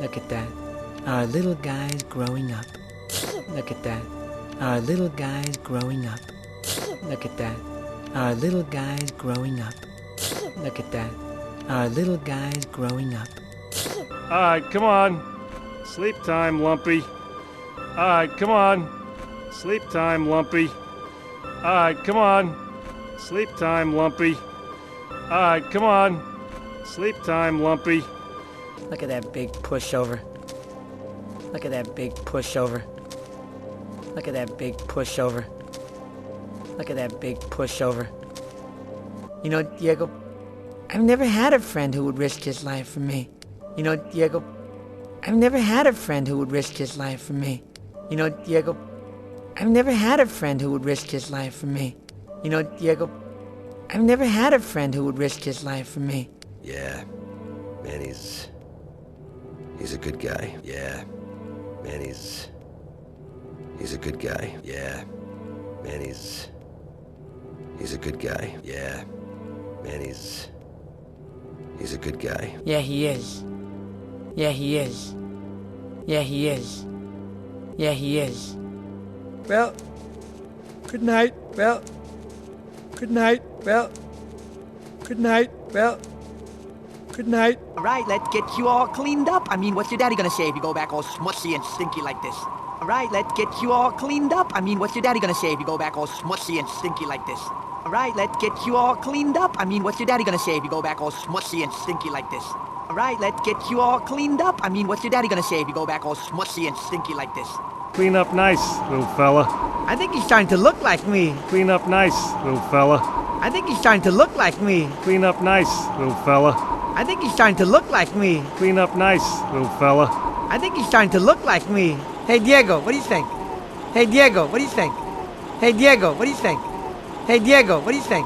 Look at that. Our little guy's growing up. Look at that. Our little guy's growing up. Look at that. Our little guy's growing up. Look at that. Our little guy's growing up. Alright, come on. Sleep time, Lumpy. Alright, come on. Sleep time, Lumpy. Alright, come on. Sleep time, Lumpy. Alright, come on. Sleep time, Lumpy. Look at that big pushover. Look at that big pushover. Look at that big pushover. Look at that big pushover. You know, Diego, I've never had a friend who would risk his life for me. You know, Diego, I've never had a friend who would risk his life for me. You know, Diego, I've never had a friend who would risk his life for me. You know, Diego, I've never had a friend who would risk his life for me. Yeah, man, he's a good guy. Yeah, man, he's a good guy. Yeah, man, he's a good guy. Yeah, man, he's a good guy. Yeah, he is. Yeah, he is. Yeah, he is. Yeah, he is. Well, good night. Well, good night. Well, good night. Well, good night. All right, let's get you all cleaned up. I mean, what's your daddy gonna say if you go back all smushy and stinky like this? All right, let's get you all cleaned up. I mean, what's your daddy gonna say if you go back all smushy and stinky like this? All right, let's get you all cleaned up. I mean, what's your daddy gonna say if you go back all smushy and stinky like this? All right, let's get you all cleaned up. I mean, what's your daddy gonna say if you go back all smushy and stinky like this? Clean up nice, little fella. I think he's starting to look like me. Clean up nice, little fella. I think he's starting to look like me. Clean up nice, little fella. I think he's starting to look like me. Clean up nice, little fella. I think he's starting to look like me. Hey, Diego, what do you think? Hey, Diego, what do you think? Hey, Diego, what do you think? Hey, Diego, what do you think?